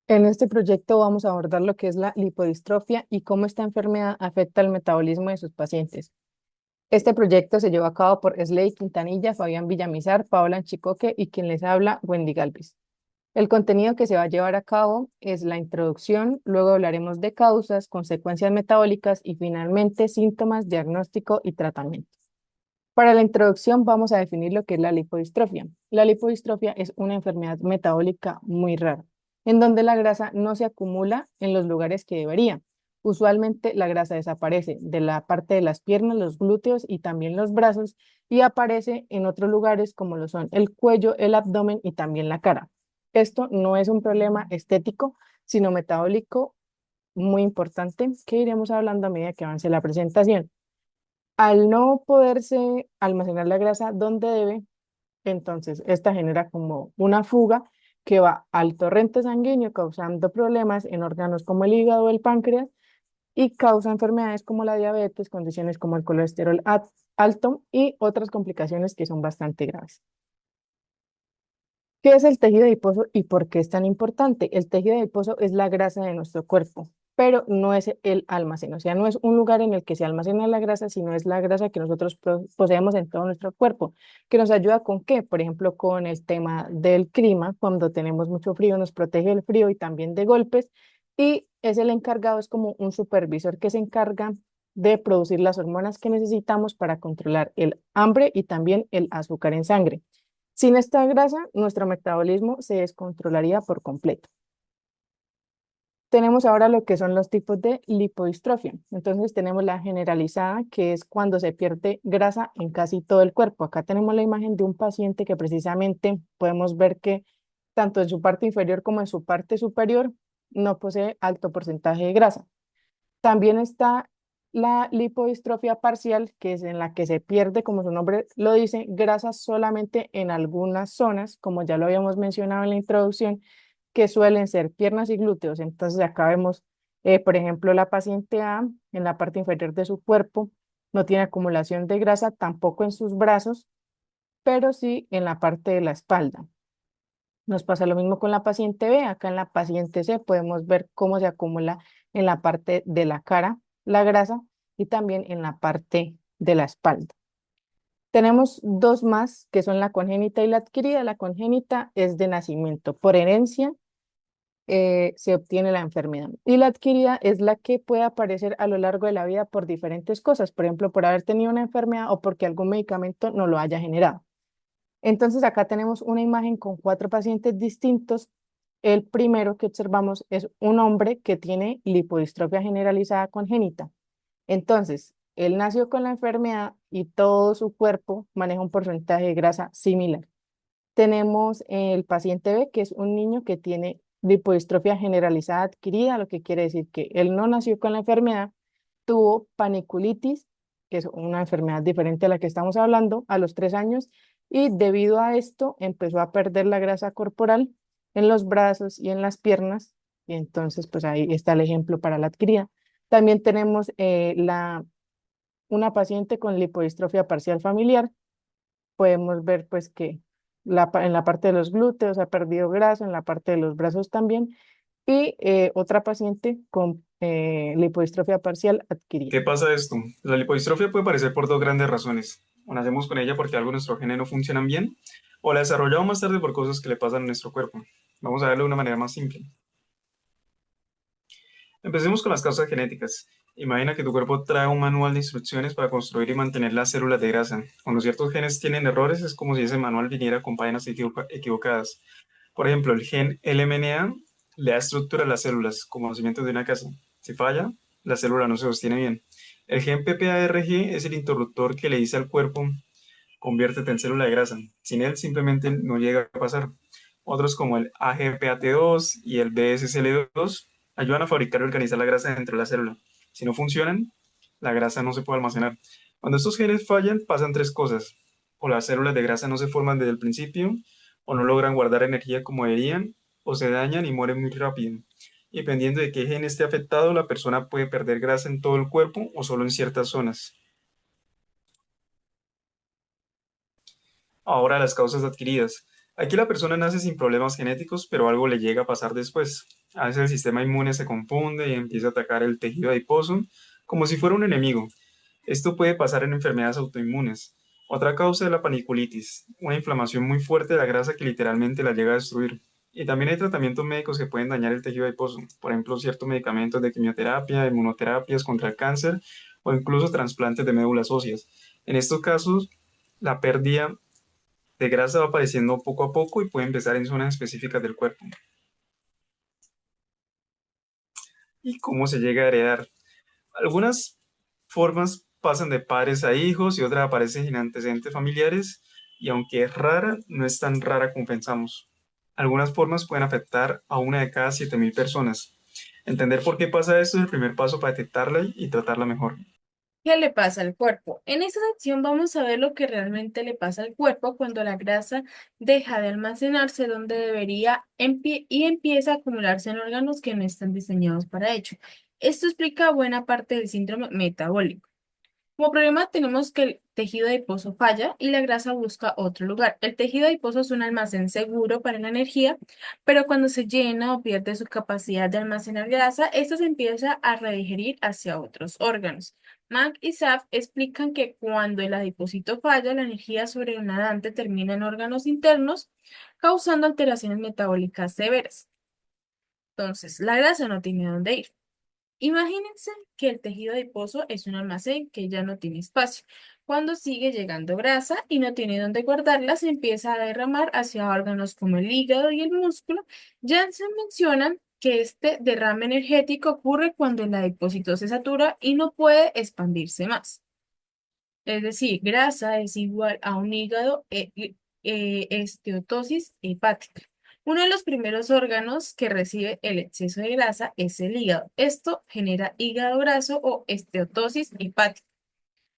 En este proyecto vamos a abordar lo que es la lipodistrofia y cómo esta enfermedad afecta el metabolismo de sus pacientes. Este proyecto se llevó a cabo por Sley Quintanilla, Fabián Villamizar, Paola Chicoque y quien les habla, Wendy Galvis. El contenido que se va a llevar a cabo es la introducción, luego hablaremos de causas, consecuencias metabólicas y finalmente síntomas, diagnóstico y tratamiento. Para la introducción vamos a definir lo que es la lipodistrofia. La lipodistrofia es una enfermedad metabólica muy rara, en donde la grasa no se acumula en los lugares que debería. Usualmente la grasa desaparece de la parte de las piernas, los glúteos y también los brazos y aparece en otros lugares como lo son el cuello, el abdomen y también la cara. Esto no es un problema estético, sino metabólico muy importante que iremos hablando a medida que avance la presentación. Al no poderse almacenar la grasa donde debe, entonces esta genera como una fuga que va al torrente sanguíneo causando problemas en órganos como el hígado o el páncreas y causa enfermedades como la diabetes, condiciones como el colesterol alto y otras complicaciones que son bastante graves. ¿Qué es el tejido adiposo y por qué es tan importante? El tejido adiposo es la grasa de nuestro cuerpo, pero no es el almacén, o sea, no es un lugar en el que se almacena la grasa, sino es la grasa que nosotros poseemos en todo nuestro cuerpo, que nos ayuda con qué, por ejemplo, con el tema del clima, cuando tenemos mucho frío, nos protege del frío y también de golpes, y es el encargado, es como un supervisor que se encarga de producir las hormonas que necesitamos para controlar el hambre y también el azúcar en sangre. Sin esta grasa, nuestro metabolismo se descontrolaría por completo. Tenemos ahora lo que son los tipos de lipodistrofia. Entonces tenemos la generalizada, que es cuando se pierde grasa en casi todo el cuerpo. Acá tenemos la imagen de un paciente que precisamente podemos ver que tanto en su parte inferior como en su parte superior no posee alto porcentaje de grasa. También está la lipodistrofia parcial, que es en la que se pierde, como su nombre lo dice, grasa solamente en algunas zonas, como ya lo habíamos mencionado en la introducción, que suelen ser piernas y glúteos. Entonces acá vemos, por ejemplo, la paciente A en la parte inferior de su cuerpo no tiene acumulación de grasa, tampoco en sus brazos, pero sí en la parte de la espalda. Nos pasa lo mismo con la paciente B. Acá en la paciente C podemos ver cómo se acumula en la parte de la cara la grasa y también en la parte de la espalda. Tenemos dos más que son la congénita y la adquirida. La congénita es de nacimiento. Por herencia se obtiene la enfermedad. Y la adquirida es la que puede aparecer a lo largo de la vida por diferentes cosas. Por ejemplo, por haber tenido una enfermedad o porque algún medicamento no lo haya generado. Entonces acá tenemos una imagen con cuatro pacientes distintos. El primero que observamos es un hombre que tiene lipodistrofia generalizada congénita. Entonces, él nació con la enfermedad y todo su cuerpo maneja un porcentaje de grasa similar. Tenemos el paciente B, que es un niño que tiene lipodistrofia generalizada adquirida, lo que quiere decir que él no nació con la enfermedad, tuvo paniculitis, que es una enfermedad diferente a la que estamos hablando, a los 3 años, y debido a esto empezó a perder la grasa corporal en los brazos y en las piernas, y entonces pues ahí está el ejemplo para la adquirida. También tenemos una paciente con lipodistrofia parcial familiar, podemos ver pues que en la parte de los glúteos ha perdido grasa, en la parte de los brazos también, y otra paciente con lipodistrofia parcial adquirida. ¿Qué pasa esto? La lipodistrofia puede aparecer por dos grandes razones. O nacemos con ella porque algo de nuestros genes no funcionan bien, o la desarrollamos más tarde por cosas que le pasan a nuestro cuerpo. Vamos a verlo de una manera más simple. Empecemos con las causas genéticas. Imagina que tu cuerpo trae un manual de instrucciones para construir y mantener las células de grasa. Cuando ciertos genes tienen errores, es como si ese manual viniera con páginas equivocadas. Por ejemplo, el gen LMNA le da estructura a las células, como los cimientos de una casa. Si falla, la célula no se sostiene bien. El gen PPARG es el interruptor que le dice al cuerpo, conviértete en célula de grasa. Sin él simplemente no llega a pasar. Otros como el AGPAT2 y el BSCL2 ayudan a fabricar y organizar la grasa dentro de la célula. Si no funcionan, la grasa no se puede almacenar. Cuando estos genes fallan, pasan tres cosas. O las células de grasa no se forman desde el principio, o no logran guardar energía como deberían, o se dañan y mueren muy rápido. Y dependiendo de qué gen esté afectado, la persona puede perder grasa en todo el cuerpo o solo en ciertas zonas. Ahora las causas adquiridas. Aquí la persona nace sin problemas genéticos, pero algo le llega a pasar después. A veces el sistema inmune se confunde y empieza a atacar el tejido adiposo como si fuera un enemigo. Esto puede pasar en enfermedades autoinmunes. Otra causa es la paniculitis, una inflamación muy fuerte de la grasa que literalmente la llega a destruir. Y también hay tratamientos médicos que pueden dañar el tejido adiposo, por ejemplo, ciertos medicamentos de quimioterapia, inmunoterapias contra el cáncer o incluso trasplantes de médulas óseas. En estos casos, la pérdida de grasa va apareciendo poco a poco y puede empezar en zonas específicas del cuerpo. ¿Y cómo se llega a heredar? Algunas formas pasan de padres a hijos y otras aparecen en antecedentes familiares y aunque es rara, no es tan rara como pensamos. Algunas formas pueden afectar a una de cada 7.000 personas. Entender por qué pasa esto es el primer paso para detectarla y tratarla mejor. ¿Qué le pasa al cuerpo? En esta sección vamos a ver lo que realmente le pasa al cuerpo cuando la grasa deja de almacenarse donde debería y empieza a acumularse en órganos que no están diseñados para ello. Esto explica buena parte del síndrome metabólico. Como problema tenemos que el tejido adiposo falla y la grasa busca otro lugar. El tejido adiposo es un almacén seguro para la energía, pero cuando se llena o pierde su capacidad de almacenar grasa, esta se empieza a redigerir hacia otros órganos. Mack y Saf explican que cuando el adipocito falla, la energía sobrenadante termina en órganos internos, causando alteraciones metabólicas severas. Entonces, la grasa no tiene dónde ir. Imagínense que el tejido adiposo es un almacén que ya no tiene espacio. Cuando sigue llegando grasa y no tiene dónde guardarla, se empieza a derramar hacia órganos como el hígado y el músculo. Ya se mencionan que este derrame energético ocurre cuando el adipocito se satura y no puede expandirse más. Es decir, grasa es igual a un hígado esteatosis hepática. Uno de los primeros órganos que recibe el exceso de grasa es el hígado. Esto genera hígado graso o esteatosis hepática.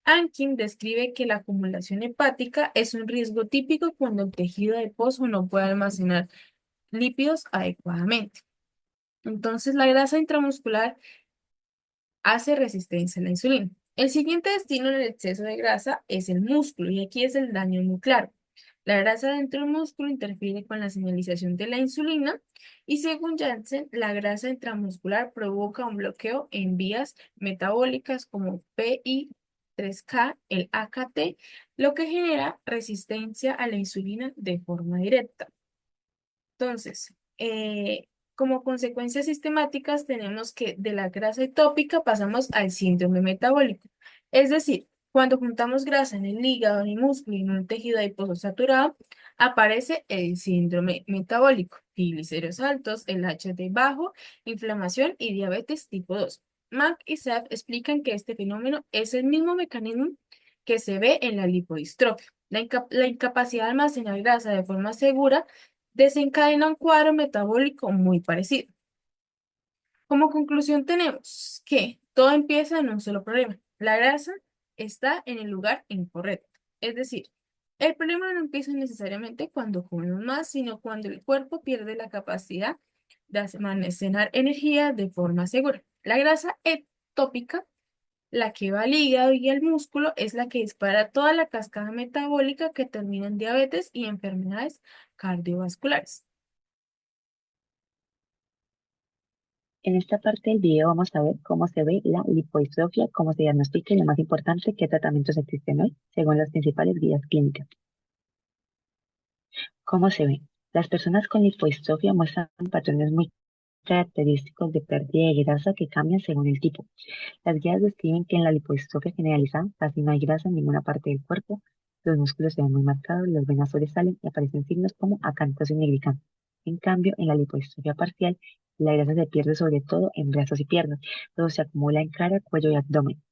Ankin describe que la acumulación hepática es un riesgo típico cuando el tejido adiposo no puede almacenar lípidos adecuadamente. Entonces, la grasa intramuscular hace resistencia a la insulina. El siguiente destino en el exceso de grasa es el músculo y aquí es el daño nuclear. La grasa dentro del músculo interfiere con la señalización de la insulina y según Janssen, la grasa intramuscular provoca un bloqueo en vías metabólicas como PI3K, el AKT, lo que genera resistencia a la insulina de forma directa. Entonces, como consecuencias sistemáticas tenemos que de la grasa ectópica pasamos al síndrome metabólico. Es decir, cuando juntamos grasa en el hígado, en el músculo y en un tejido adiposo saturado, aparece el síndrome metabólico, triglicéridos altos, el HT bajo, inflamación y diabetes tipo 2. Mack y Saf explican que este fenómeno es el mismo mecanismo que se ve en la lipodistrofia. La incapacidad de almacenar grasa de forma segura desencadena un cuadro metabólico muy parecido. Como conclusión tenemos que todo empieza en un solo problema. La grasa está en el lugar incorrecto. Es decir, el problema no empieza necesariamente cuando comemos más, sino cuando el cuerpo pierde la capacidad de almacenar energía de forma segura. La grasa ectópica, la que va al hígado y al músculo, es la que dispara toda la cascada metabólica que termina en diabetes y enfermedades cardiovasculares. En esta parte del video vamos a ver cómo se ve la lipodistrofia, cómo se diagnostica y lo más importante, qué tratamientos existen hoy según las principales guías clínicas. ¿Cómo se ve? Las personas con lipodistrofia muestran patrones muy característicos de pérdida de grasa que cambian según el tipo. Las guías describen que en la lipodistrofia generalizada casi no hay grasa en ninguna parte del cuerpo, los músculos se ven muy marcados, las venas sobresalen y aparecen signos como acantosis nigricans. En cambio, en la lipodistrofia parcial, la grasa se pierde sobre todo en brazos y piernas, pero se acumula en cara, cuello y abdomen,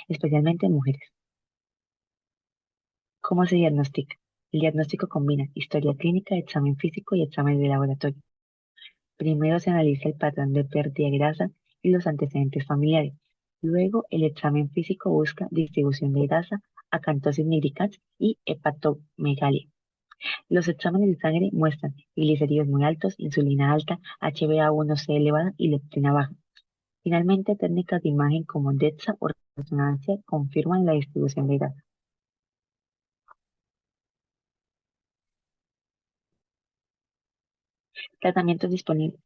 especialmente en mujeres. ¿Cómo se diagnostica? El diagnóstico combina historia clínica, examen físico y examen de laboratorio. Primero se analiza el patrón de pérdida de grasa y los antecedentes familiares. Luego, el examen físico busca distribución de grasa, acantosis nigricans y hepatomegalia. Los exámenes de sangre muestran triglicéridos muy altos, insulina alta, HbA1c elevada y leptina baja. Finalmente, técnicas de imagen como DEXA o resonancia confirman la distribución de grasa. Tratamientos disponibles.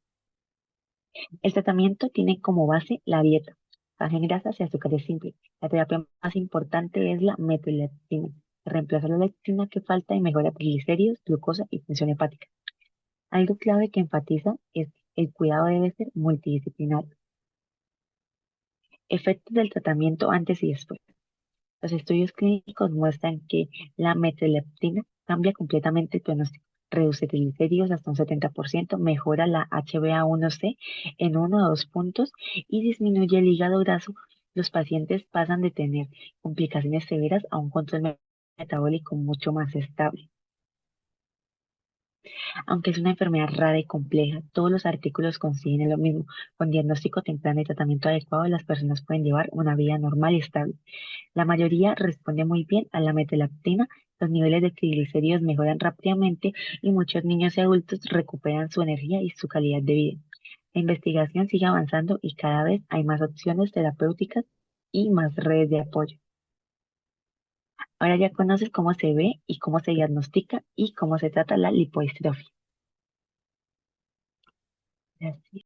El tratamiento tiene como base la dieta, baja en grasas y azúcares simples. La terapia más importante es la metreleptina, que reemplaza la leptina que falta y mejora triglicéridos, glucosa y función hepática. Algo clave que enfatiza es el cuidado debe ser multidisciplinario. Efectos del tratamiento antes y después. Los estudios clínicos muestran que la metreleptina cambia completamente el pronóstico, reduce triglicéridos hasta un 70%, mejora la HbA1c en 1 a 2 puntos y disminuye el hígado graso. Los pacientes pasan de tener complicaciones severas a un control metabólico mucho más estable. Aunque es una enfermedad rara y compleja, todos los artículos coinciden en lo mismo. Con diagnóstico temprano y tratamiento adecuado, las personas pueden llevar una vida normal y estable. La mayoría responde muy bien a la metilactina, los niveles de triglicéridos mejoran rápidamente y muchos niños y adultos recuperan su energía y su calidad de vida. La investigación sigue avanzando y cada vez hay más opciones terapéuticas y más redes de apoyo. Ahora ya conoces cómo se ve y cómo se diagnostica y cómo se trata la lipodistrofia. Así